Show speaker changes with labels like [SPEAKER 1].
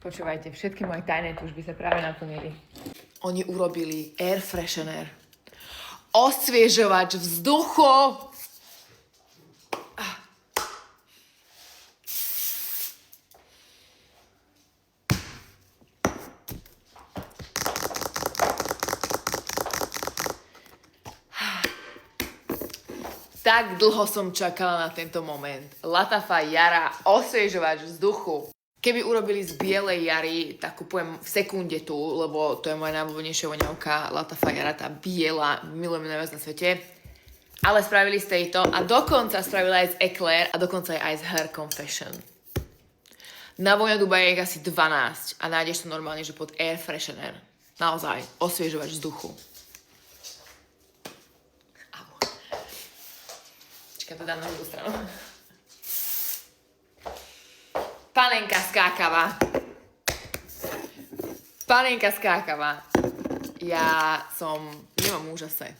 [SPEAKER 1] Počúvajte, všetky moje tajné túžby sa práve naplnili. Oni urobili air freshener. Osviežovač vzduchu. Tak dlho som čakala na tento moment. Latafa Jara, osviežovač vzduchu. Keby urobili z bielej Jary, tak kupujem v sekunde tu, lebo to je moja najobľúbenejšia voňavka. Latafa Jara, tá biela, milujem najviac na svete. Ale spravili z tejto a dokonca spravili aj z Eclair a dokonca aj z Hair Confession. Na Voňa Dubaje je asi 12 a nájdeš to normálne, že pod air freshener. Naozaj, osviežovač vzduchu. To dám na druhú stranu. Panenka skákava. Panenka skákava. Ja som... Nemám úžase.